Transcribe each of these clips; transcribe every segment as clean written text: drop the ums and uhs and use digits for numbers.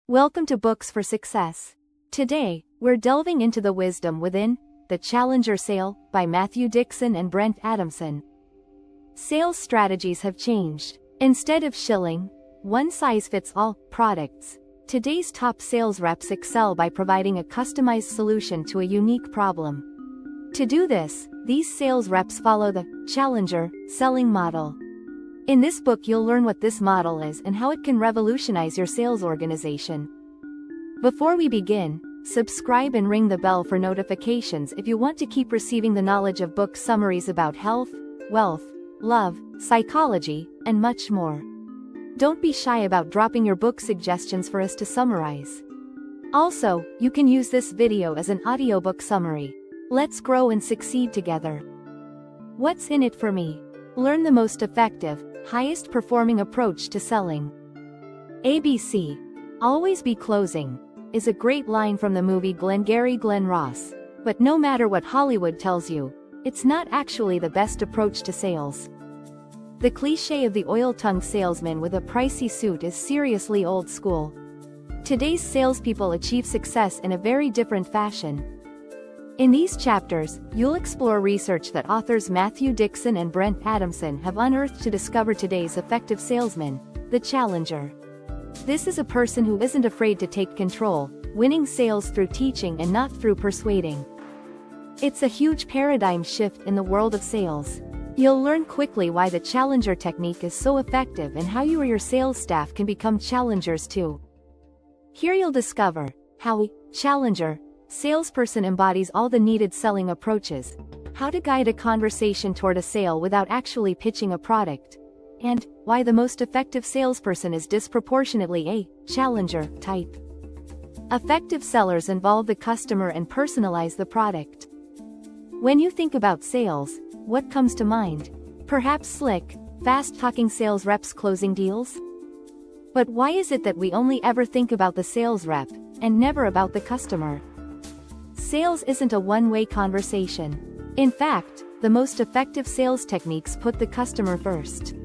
Welcome to Books for Success. Today, we're delving into the wisdom within The Challenger Sale by Dixon and Brent Adamson. Sales strategies have changed. Instead of shilling one-size-fits-all products, today's top sales reps excel by providing a customized solution to a unique problem. To do this, these sales reps follow the Challenger selling model. In this book, you'll learn what this model is and how it can revolutionize your sales organization. Before we begin, subscribe and ring the bell for notifications if you want to keep receiving the knowledge of book summaries about health, wealth, love, psychology, and much more. Don't be shy about dropping your book suggestions for us to summarize. Also, you can use this video as an audiobook summary. Let's grow and succeed together. What's in it for me? Learn the most effective, highest performing approach to selling. ABC. Always be closing, is a great line from the movie Glengarry Glen Ross. But no matter what Hollywood tells you, it's not actually the best approach to sales. The cliché of the oil-tongued salesman with a pricey suit is seriously old school. Today's salespeople achieve success in a very different fashion. In these chapters, you'll explore research that authors Dixon and Brent Adamson have unearthed to discover today's effective salesman, the challenger. This is a person who isn't afraid to take control, winning sales through teaching and not through persuading. It's a huge paradigm shift in the world of sales. You'll learn quickly why the challenger technique is so effective and how you or your sales staff can become challengers too. Here you'll discover how a challenger salesperson embodies all the needed selling approaches, how to guide a conversation toward a sale without actually pitching a product, and why the most effective salesperson is disproportionately a challenger type. Effective sellers involve the customer and personalize the product. When you think about sales, what comes to mind? Perhaps slick, fast-talking sales reps closing deals? But why is it that we only ever think about the sales rep, and never about the customer? Sales isn't a one-way conversation. In fact, the most effective sales techniques put the customer first.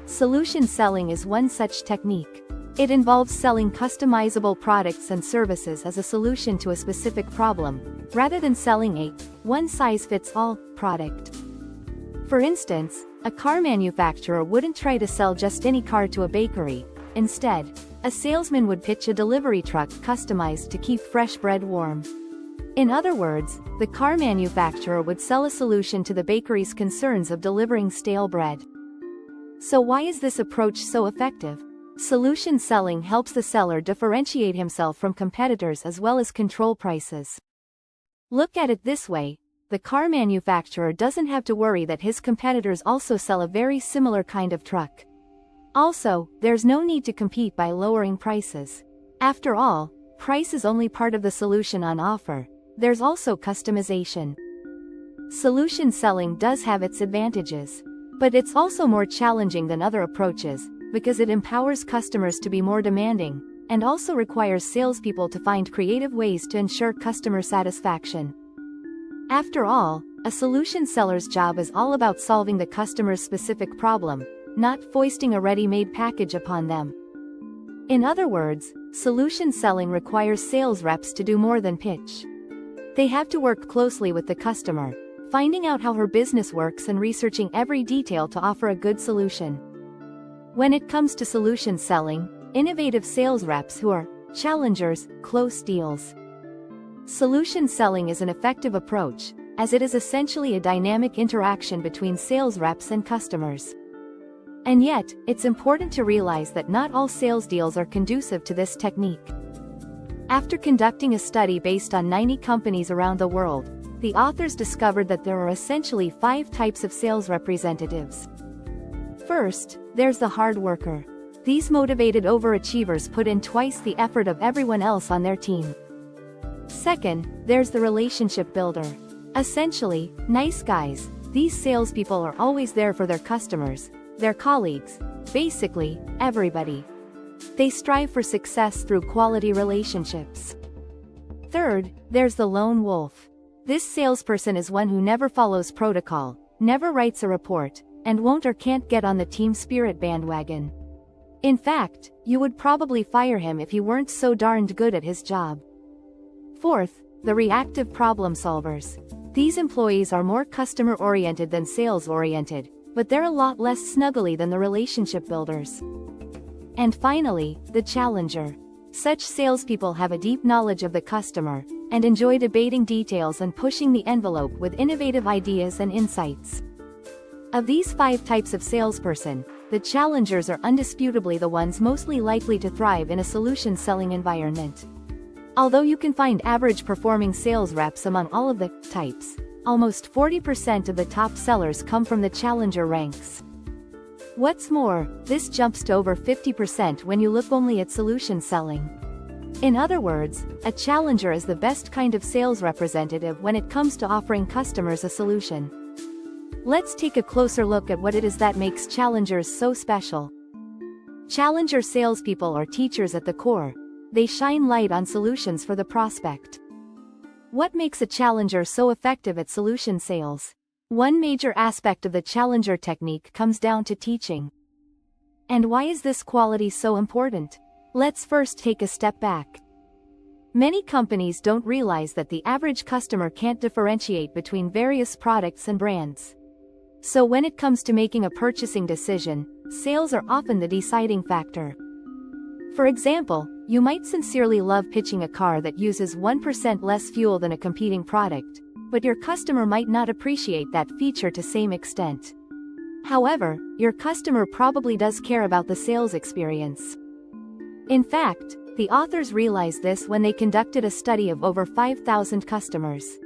Solution selling is one such technique. It involves selling customizable products and services as a solution to a specific problem, rather than selling a one-size-fits-all product. For instance, a car manufacturer wouldn't try to sell just any car to a bakery. Instead, a salesman would pitch a delivery truck customized to keep fresh bread warm. In other words, the car manufacturer would sell a solution to the bakery's concerns of delivering stale bread. So why is this approach so effective? Solution selling helps the seller differentiate himself from competitors as well as control prices. Look at it this way, the car manufacturer doesn't have to worry that his competitors also sell a very similar kind of truck. Also, there's no need to compete by lowering prices. After all, price is only part of the solution on offer. There's also customization. Solution selling does have its advantages. But it's also more challenging than other approaches, because it empowers customers to be more demanding, and also requires salespeople to find creative ways to ensure customer satisfaction. After all, a solution seller's job is all about solving the customer's specific problem, not foisting a ready-made package upon them. In other words, solution selling requires sales reps to do more than pitch. They have to work closely with the customer, finding out how her business works and researching every detail to offer a good solution. When it comes to solution selling, innovative sales reps who are challengers close deals. Solution selling is an effective approach, as it is essentially a dynamic interaction between sales reps and customers. And yet, it's important to realize that not all sales deals are conducive to this technique. After conducting a study based on 90 companies around the world, the authors discovered that there are essentially 5 types of sales representatives. First, there's the hard worker. These motivated overachievers put in twice the effort of everyone else on their team. Second, there's the relationship builder. Essentially, nice guys. These salespeople are always there for their customers, their colleagues, basically, everybody. They strive for success through quality relationships. Third, there's the lone wolf. This salesperson is one who never follows protocol, never writes a report, and won't or can't get on the team spirit bandwagon. In fact, you would probably fire him if he weren't so darned good at his job. Fourth, the reactive problem solvers. These employees are more customer-oriented than sales-oriented, but they're a lot less snuggly than the relationship builders. And finally, the challenger. Such salespeople have a deep knowledge of the customer, and enjoy debating details and pushing the envelope with innovative ideas and insights. Of these 5 types of salesperson, the challengers are undisputably the ones mostly likely to thrive in a solution-selling environment. Although you can find average performing sales reps among all of the types, almost 40% of the top sellers come from the challenger ranks. What's more, this jumps to over 50% when you look only at solution selling. In other words, a challenger is the best kind of sales representative when it comes to offering customers a solution. Let's take a closer look at what it is that makes challengers so special. Challenger salespeople are teachers at the core. They shine light on solutions for the prospect. What makes a challenger so effective at solution sales? One major aspect of the challenger technique comes down to teaching. And why is this quality so important? Let's first take a step back. Many companies don't realize that the average customer can't differentiate between various products and brands. So when it comes to making a purchasing decision, sales are often the deciding factor. For example, you might sincerely love pitching a car that uses 1% less fuel than a competing product, but your customer might not appreciate that feature to same extent. However, your customer probably does care about the sales experience. In fact, the authors realized this when they conducted a study of over 5,000 customers.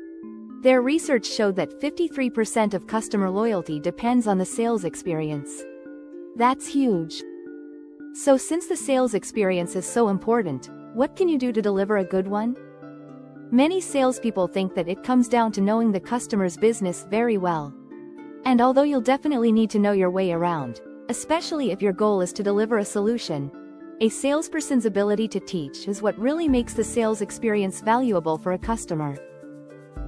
Their research showed that 53% of customer loyalty depends on the sales experience. That's huge. So since the sales experience is so important, what can you do to deliver a good one? Many salespeople think that it comes down to knowing the customer's business very well. And although you'll definitely need to know your way around, especially if your goal is to deliver a solution, a salesperson's ability to teach is what really makes the sales experience valuable for a customer.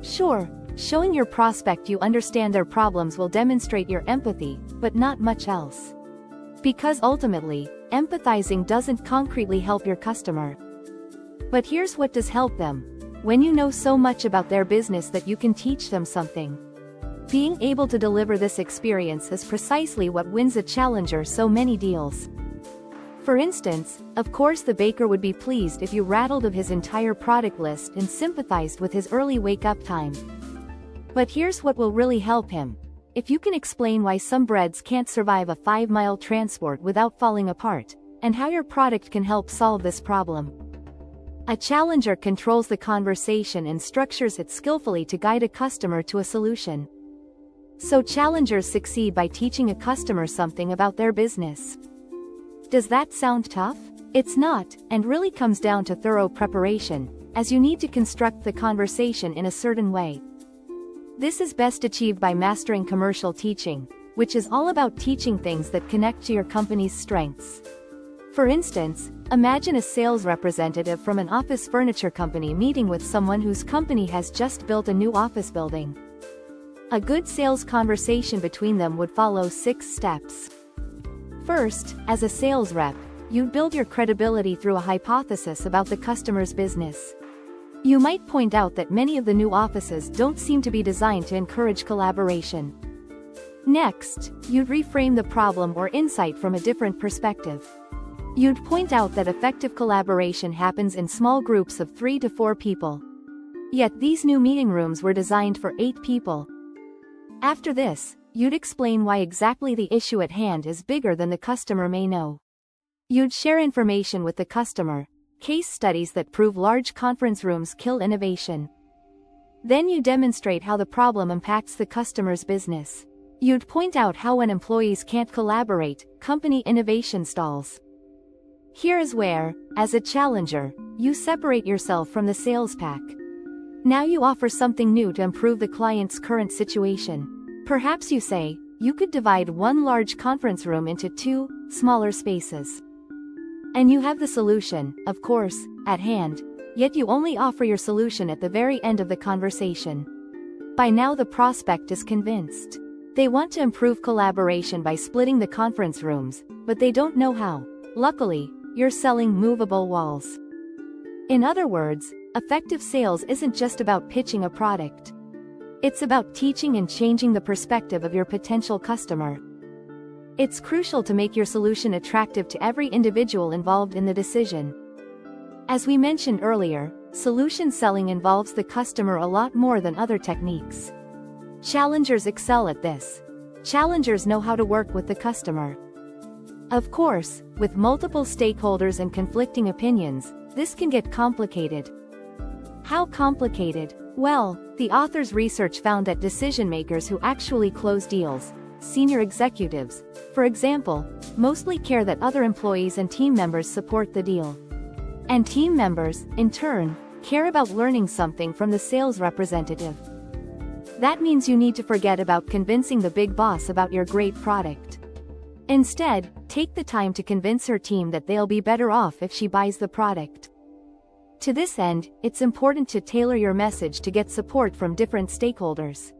Sure, showing your prospect you understand their problems will demonstrate your empathy, but not much else. Because ultimately, empathizing doesn't concretely help your customer. But here's what does help them. When you know so much about their business that you can teach them something. Being able to deliver this experience is precisely what wins a challenger so many deals. For instance, of course the baker would be pleased if you rattled of his entire product list and sympathized with his early wake-up time. But here's what will really help him. If you can explain why some breads can't survive a 5-mile transport without falling apart, and how your product can help solve this problem. A challenger controls the conversation and structures it skillfully to guide a customer to a solution. So challengers succeed by teaching a customer something about their business. Does that sound tough? It's not, and really comes down to thorough preparation, as you need to construct the conversation in a certain way. This is best achieved by mastering commercial teaching, which is all about teaching things that connect to your company's strengths. For instance, imagine a sales representative from an office furniture company meeting with someone whose company has just built a new office building. A good sales conversation between them would follow 6 steps. First, as a sales rep, you'd build your credibility through a hypothesis about the customer's business. You might point out that many of the new offices don't seem to be designed to encourage collaboration. Next, you'd reframe the problem or insight from a different perspective. You'd point out that effective collaboration happens in small groups of 3 to 4 people. Yet these new meeting rooms were designed for 8 people. After this, you'd explain why exactly the issue at hand is bigger than the customer may know. You'd share information with the customer, case studies that prove large conference rooms kill innovation. Then you demonstrate how the problem impacts the customer's business. You'd point out how when employees can't collaborate, company innovation stalls. Here is where, as a challenger, you separate yourself from the sales pack. Now you offer something new to improve the client's current situation. Perhaps you say, you could divide one large conference room into 2 smaller spaces. And you have the solution, of course, at hand, yet you only offer your solution at the very end of the conversation. By now the prospect is convinced. They want to improve collaboration by splitting the conference rooms, but they don't know how. Luckily, you're selling movable walls. In other words, effective sales isn't just about pitching a product. It's about teaching and changing the perspective of your potential customer. It's crucial to make your solution attractive to every individual involved in the decision. As we mentioned earlier, solution selling involves the customer a lot more than other techniques. Challengers excel at this. Challengers know how to work with the customer. Of course, with multiple stakeholders and conflicting opinions, this can get complicated. How complicated? Well, the author's research found that decision-makers who actually close deals, senior executives, for example, mostly care that other employees and team members support the deal. And team members, in turn, care about learning something from the sales representative. That means you need to forget about convincing the big boss about your great product. Instead, take the time to convince her team that they'll be better off if she buys the product. To this end, it's important to tailor your message to get support from different stakeholders.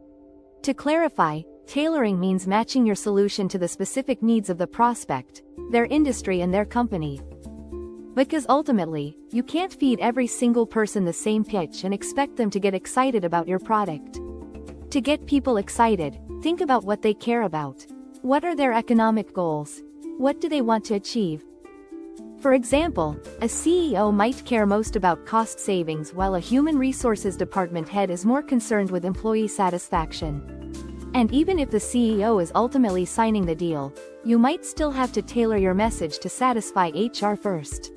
To clarify, tailoring means matching your solution to the specific needs of the prospect, their industry and their company. Because ultimately, you can't feed every single person the same pitch and expect them to get excited about your product. To get people excited, think about what they care about. What are their economic goals? What do they want to achieve? For example, a CEO might care most about cost savings while a human resources department head is more concerned with employee satisfaction. And even if the CEO is ultimately signing the deal, you might still have to tailor your message to satisfy HR first.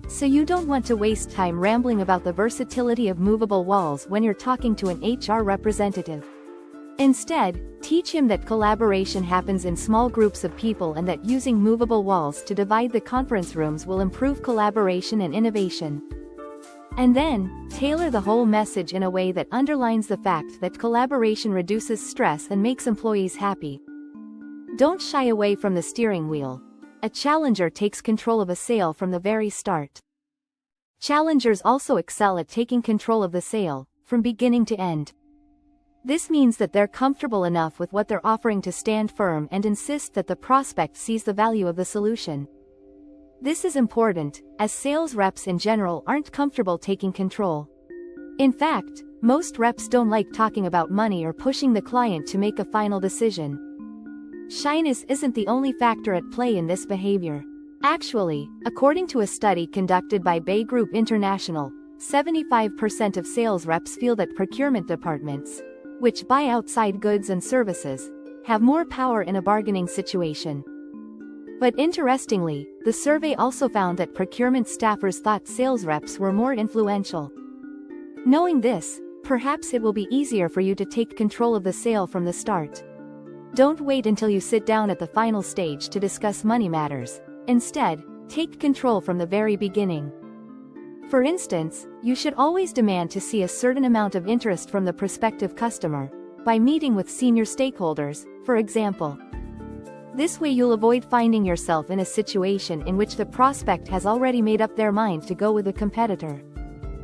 So you don't want to waste time rambling about the versatility of movable walls when you're talking to an HR representative. Instead, teach him that collaboration happens in small groups of people and that using movable walls to divide the conference rooms will improve collaboration and innovation. And then, tailor the whole message in a way that underlines the fact that collaboration reduces stress and makes employees happy. Don't shy away from the steering wheel. A challenger takes control of a sale from the very start. Challengers also excel at taking control of the sale, from beginning to end. This means that they're comfortable enough with what they're offering to stand firm and insist that the prospect sees the value of the solution. This is important, as sales reps in general aren't comfortable taking control. In fact, most reps don't like talking about money or pushing the client to make a final decision. Shyness isn't the only factor at play in this behavior. Actually, according to a study conducted by Bay Group International, 75% of sales reps feel that procurement departments, which buy outside goods and services, have more power in a bargaining situation. But interestingly, the survey also found that procurement staffers thought sales reps were more influential. Knowing this, perhaps it will be easier for you to take control of the sale from the start. Don't wait until you sit down at the final stage to discuss money matters. Instead, take control from the very beginning. For instance, you should always demand to see a certain amount of interest from the prospective customer, by meeting with senior stakeholders, for example. This way you'll avoid finding yourself in a situation in which the prospect has already made up their mind to go with a competitor.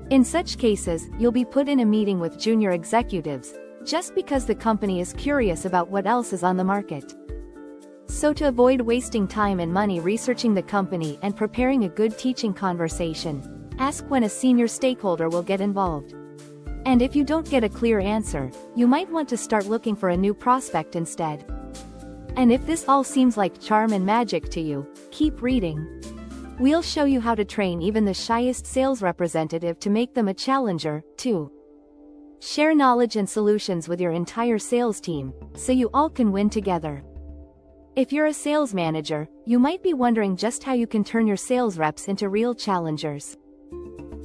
In such cases, you'll be put in a meeting with junior executives, just because the company is curious about what else is on the market. So to avoid wasting time and money researching the company and preparing a good teaching conversation, ask when a senior stakeholder will get involved. And if you don't get a clear answer, you might want to start looking for a new prospect instead. And if this all seems like charm and magic to you, keep reading. We'll show you how to train even the shyest sales representative to make them a challenger, too. Share knowledge and solutions with your entire sales team, so you all can win together. If you're a sales manager, you might be wondering just how you can turn your sales reps into real challengers.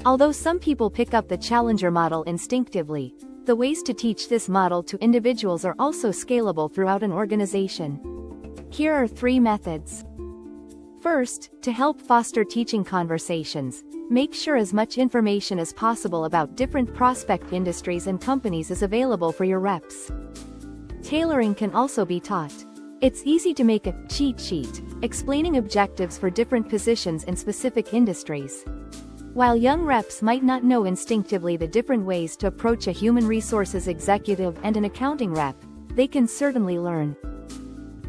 Although some people pick up the challenger model instinctively, the ways to teach this model to individuals are also scalable throughout an organization. Here are 3 methods. First, to help foster teaching conversations, make sure as much information as possible about different prospect industries and companies is available for your reps. Tailoring can also be taught. It's easy to make a cheat sheet, explaining objectives for different positions in specific industries. While young reps might not know instinctively the different ways to approach a human resources executive and an accounting rep, they can certainly learn.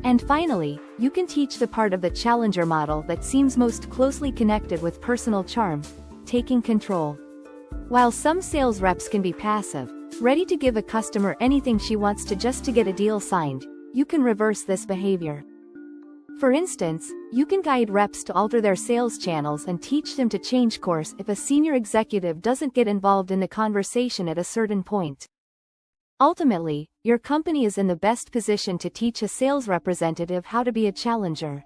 And finally, you can teach the part of the challenger model that seems most closely connected with personal charm, taking control. While some sales reps can be passive, ready to give a customer anything she wants to get a deal signed, you can reverse this behavior. For instance, you can guide reps to alter their sales channels and teach them to change course if a senior executive doesn't get involved in the conversation at a certain point. Ultimately, your company is in the best position to teach a sales representative how to be a challenger.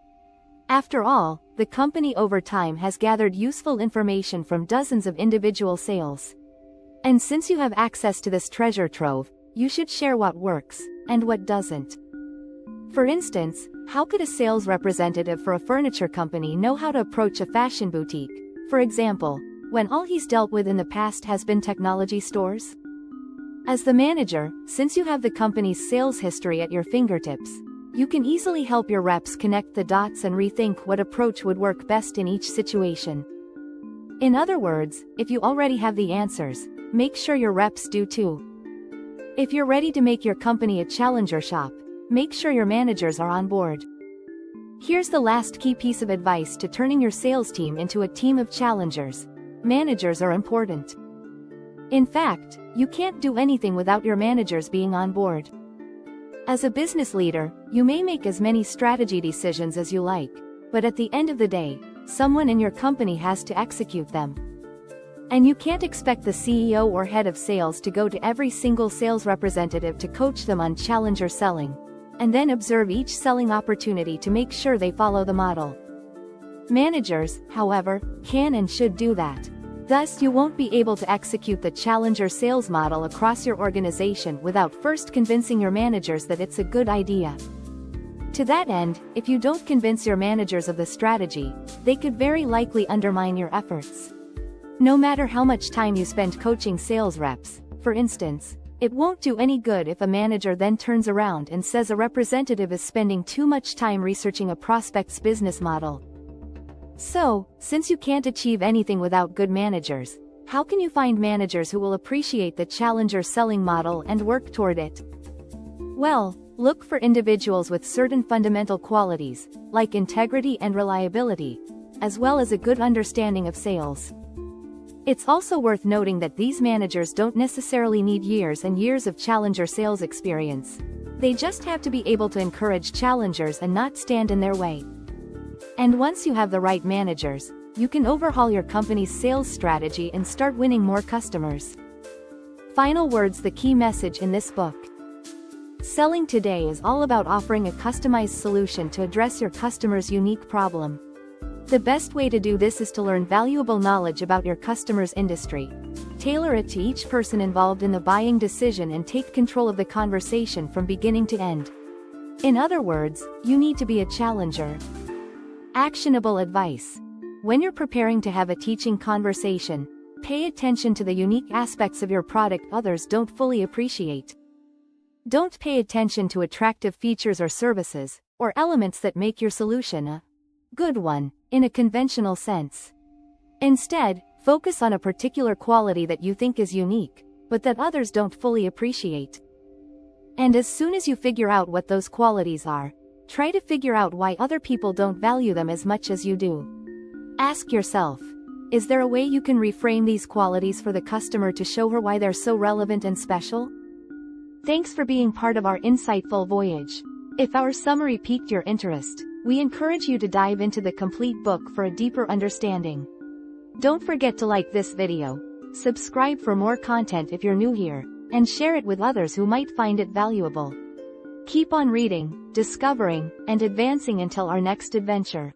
After all, the company over time has gathered useful information from dozens of individual sales. And since you have access to this treasure trove, you should share what works, and what doesn't. For instance, how could a sales representative for a furniture company know how to approach a fashion boutique, for example, when all he's dealt with in the past has been technology stores? As the manager, since you have the company's sales history at your fingertips, you can easily help your reps connect the dots and rethink what approach would work best in each situation. In other words, if you already have the answers, make sure your reps do too. If you're ready to make your company a challenger shop, make sure your managers are on board. Here's the last key piece of advice to turning your sales team into a team of challengers. Managers are important. In fact, you can't do anything without your managers being on board. As a business leader, you may make as many strategy decisions as you like, but at the end of the day, someone in your company has to execute them. And you can't expect the CEO or head of sales to go to every single sales representative to coach them on challenger selling, and then observe each selling opportunity to make sure they follow the model. Managers, however, can and should do that. Thus, you won't be able to execute the challenger sales model across your organization without first convincing your managers that it's a good idea. To that end, if you don't convince your managers of the strategy, they could very likely undermine your efforts. No matter how much time you spend coaching sales reps, for instance, it won't do any good if a manager then turns around and says a representative is spending too much time researching a prospect's business model. So, since you can't achieve anything without good managers, how can you find managers who will appreciate the challenger selling model and work toward it? Well, look for individuals with certain fundamental qualities, like integrity and reliability, as well as a good understanding of sales. It's also worth noting that these managers don't necessarily need years and years of challenger sales experience. They just have to be able to encourage challengers and not stand in their way. And once you have the right managers, you can overhaul your company's sales strategy and start winning more customers. Final words: the key message in this book. Selling today is all about offering a customized solution to address your customer's unique problem. The best way to do this is to learn valuable knowledge about your customer's industry, tailor it to each person involved in the buying decision, and take control of the conversation from beginning to end. In other words, you need to be a challenger. Actionable advice. When you're preparing to have a teaching conversation, pay attention to the unique aspects of your product others don't fully appreciate. Don't pay attention to attractive features or services, or elements that make your solution a good one, in a conventional sense. Instead, focus on a particular quality that you think is unique, but that others don't fully appreciate. And as soon as you figure out what those qualities are, try to figure out why other people don't value them as much as you do. Ask yourself, is there a way you can reframe these qualities for the customer to show her why they're so relevant and special? Thanks for being part of our insightful voyage. If our summary piqued your interest, we encourage you to dive into the complete book for a deeper understanding. Don't forget to like this video, subscribe for more content if you're new here, and share it with others who might find it valuable. Keep on reading, discovering, and advancing until our next adventure.